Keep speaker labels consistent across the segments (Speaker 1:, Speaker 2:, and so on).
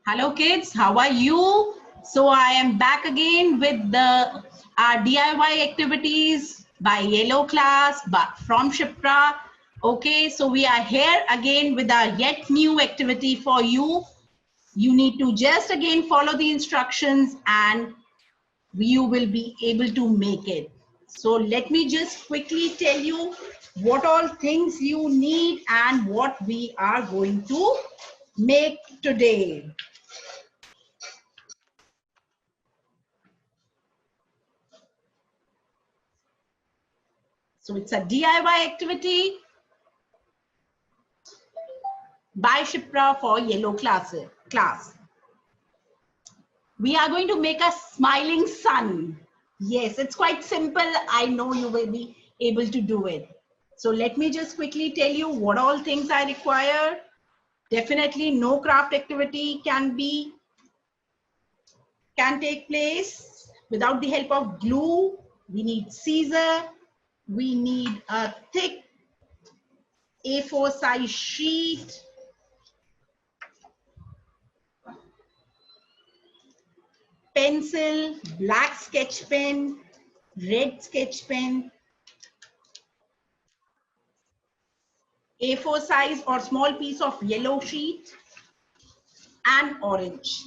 Speaker 1: Hello kids, how are you? So I am back again with the our DIY activities by Yellow class but from Shipra. Okay, so we are here again with our yet new activity for you. You need to just again follow the instructions and you will be able to make it. So let me just quickly tell you what all things you need and what we are going to make today. So it's a DIY activity by Shipra for Yellow class. We are going to make a smiling sun. Yes, it's quite simple. I know you will be able to do it. So let me just quickly tell you what all things I require. Definitely no craft activity can take place without the help of glue. We need scissor. We need a thick A4 size sheet. Pencil, black sketch pen, red sketch pen, A4 size or small piece of yellow sheet, and orange.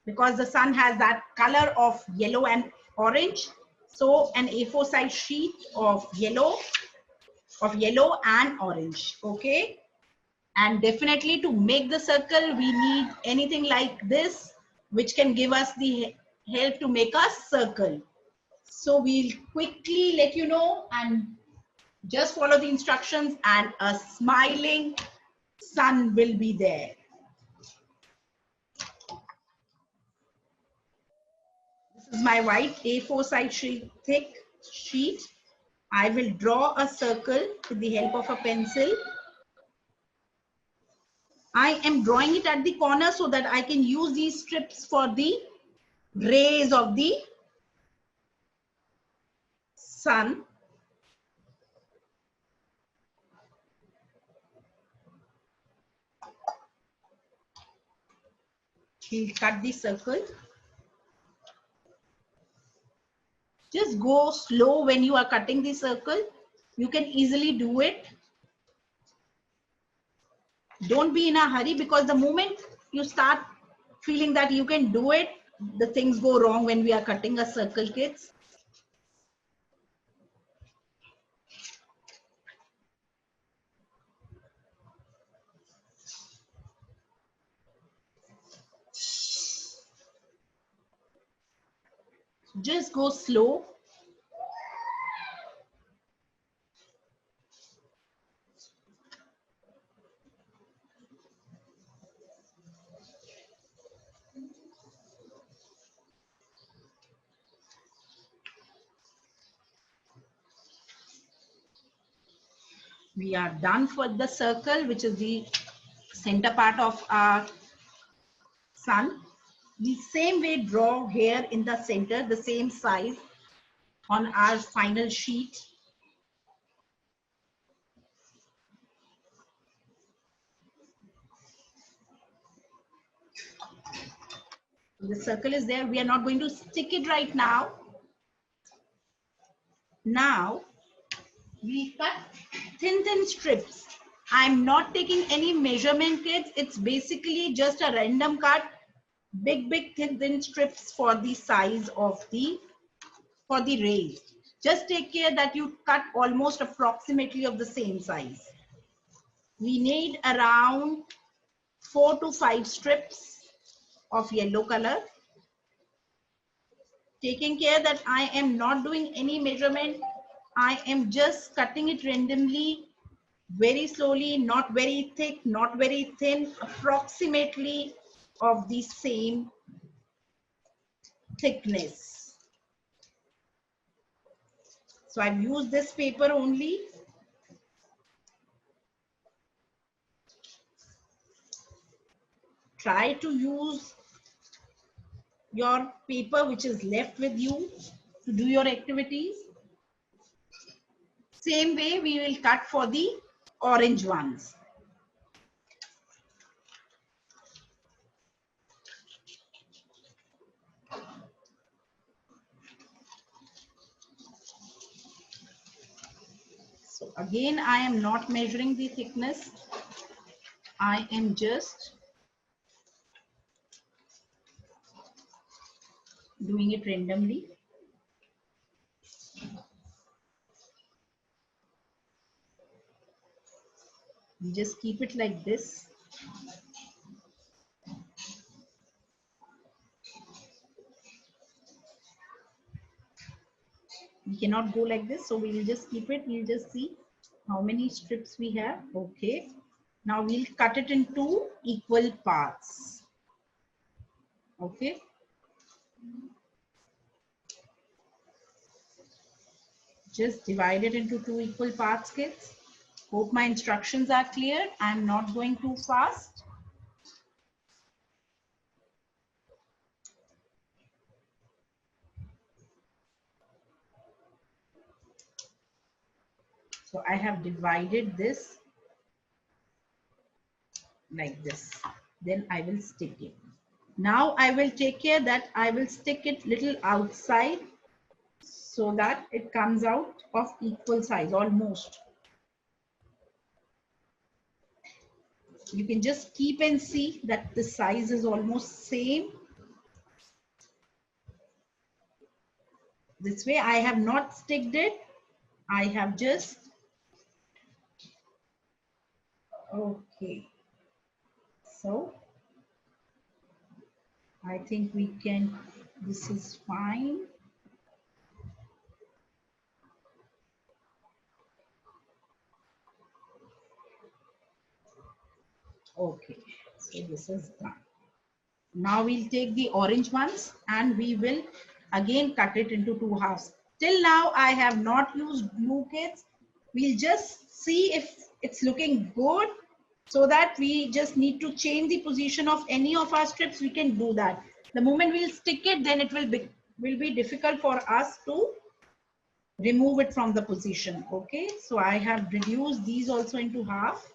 Speaker 1: Because the sun has that color of yellow and orange, so an A4 size sheet of yellow and orange. Okay, and definitely to make the circle we need anything like this which can give us the help to make a circle. So we'll quickly let you know and just follow the instructions and a smiling sun will be there. This is my white A4 size sheet, thick sheet. I will draw a circle with the help of a pencil. I am drawing it at the corner so that I can use these strips for the rays of the sun. We'll cut the circle. Just go slow when you are cutting the circle. You can easily do it. Don't be in a hurry, because the moment you start feeling that you can do it, the things go wrong when we are cutting a circle, kids. Just go slow. We are done for the circle, which is the center part of our sun. The same way draw here in the center, the same size on our final sheet. The circle is there. We are not going to stick it right now. Now we cut thin strips. I'm not taking any measurement, kids. It's basically just a random cut. Big thin strips for the size of the rays. Just take care that you cut almost approximately of the same size. We need around 4 to 5 strips of yellow color. Taking care that I am not doing any measurement. I am just cutting it randomly, very slowly, not very thick, not very thin, approximately of the same thickness. So I've used this paper only. Try to use your paper which is left with you to do your activities. Same way we will cut for the orange ones. So again, I am not measuring the thickness. I am just doing it randomly. You just keep it like this. We cannot go like this, so we will just keep it. We'll just see how many strips we have. Okay. Now we'll cut it in two equal parts. Okay. Just divide it into two equal parts, kids. Hope my instructions are clear. I'm not going too fast. So I have divided this like this. Then I will stick it. Now I will take care that I will stick it little outside so that it comes out of equal size almost. You can just keep and see that the size is almost same. This way I have not sticked it. I have just, okay. So I think we can, this is fine. Okay, so this is done. Now we'll take the orange ones and we will again cut it into two halves. Till now I have not used glue, kits. We'll just see if it's looking good, so that we just need to change the position of any of our strips. We can do that. The moment we'll stick it, then it will be difficult for us to remove it from the position. Okay, so I have reduced these also into half.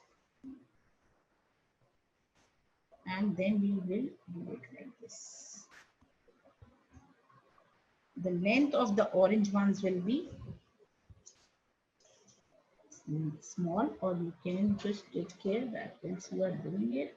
Speaker 1: And then we will do it like this. The length of the orange ones will be small, or you can just take care that once you are doing it.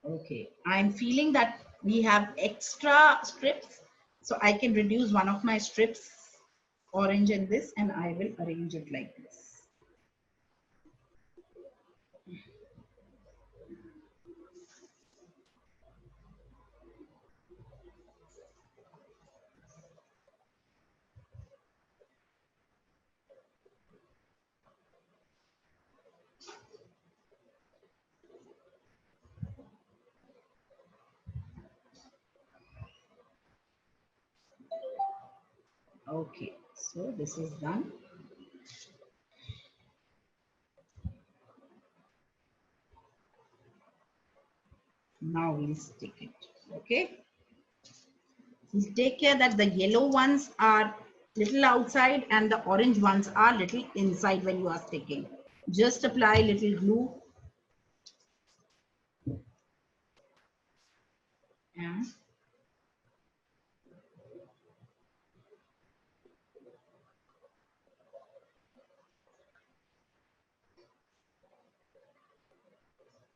Speaker 1: Okay, I'm feeling that we have extra strips, so I can reduce one of my strips, orange in this, and I will arrange it like this. Okay, so this is done. Now we'll stick it. Okay. Please take care that the yellow ones are little outside and the orange ones are little inside when you are sticking. Just apply little glue. And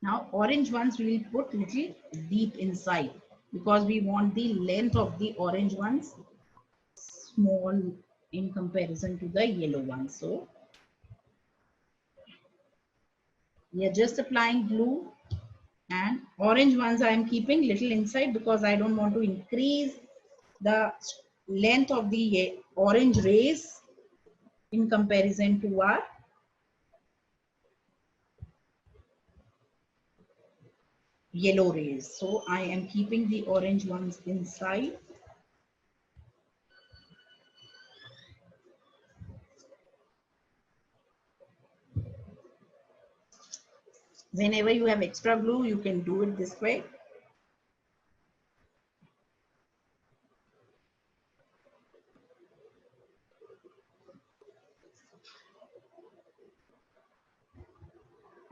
Speaker 1: now orange ones we will put little deep inside, because we want the length of the orange ones small in comparison to the yellow ones. So we are just applying glue, and orange ones I am keeping little inside because I don't want to increase the length of the orange rays in comparison to our yellow rays. So I am keeping the orange ones inside. Whenever you have extra glue, you can do it this way.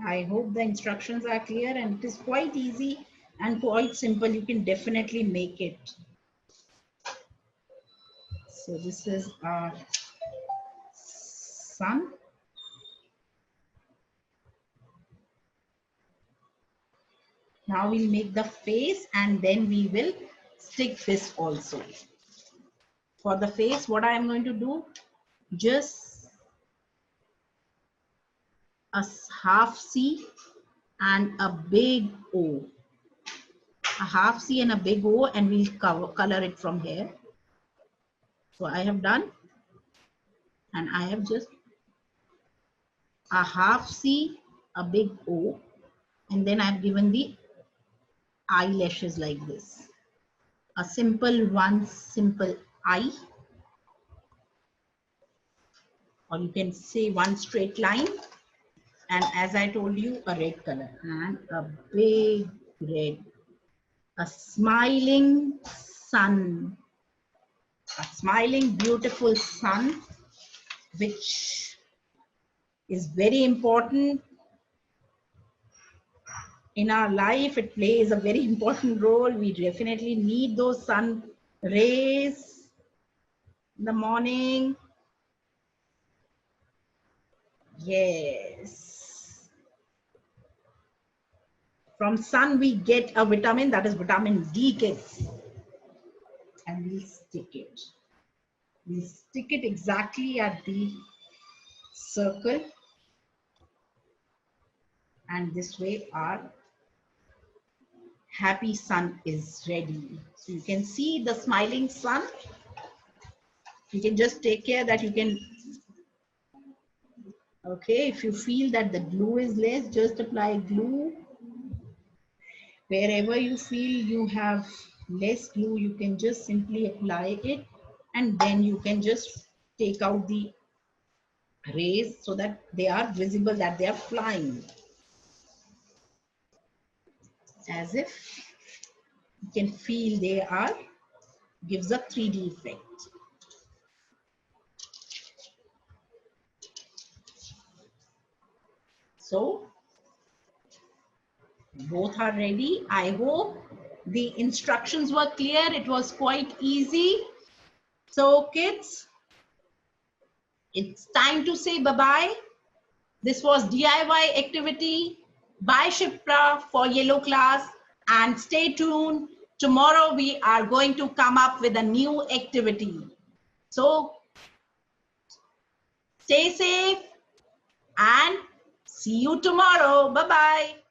Speaker 1: I hope the instructions are clear, and it is quite easy and quite simple. You can definitely make it. So this is our sun. Now we'll make the face and then we will stick this also. For the face, what I am going to do, just a half C and a big O. A half C and a big O, and we'll color it from here. So I have done, and I have just a half C, a big O, and then I've given the eyelashes like this. A simple one, simple eye, or you can say one straight line. And as I told you, a red color and a big red, a smiling sun, a smiling beautiful sun, which is very important in our life. It plays a very important role. We definitely need those sun rays in the morning. Yes. From sun we get a vitamin, that is vitamin D, kids. And we'll stick it. We'll stick it exactly at the circle. And this way our happy sun is ready. So you can see the smiling sun. You can just take care that you can, okay, if you feel that the glue is less, just apply glue. Wherever you feel you have less glue, you can just simply apply it, and then you can just take out the rays so that they are visible, that they are flying. As if you can feel they are, gives a 3D effect. So both are ready. I hope the instructions were clear. It was quite easy. So kids, it's time to say bye-bye. This was DIY activity by Shipra for yellow class, and stay tuned. Tomorrow we are going to come up with a new activity. So stay safe and see you tomorrow. Bye-bye.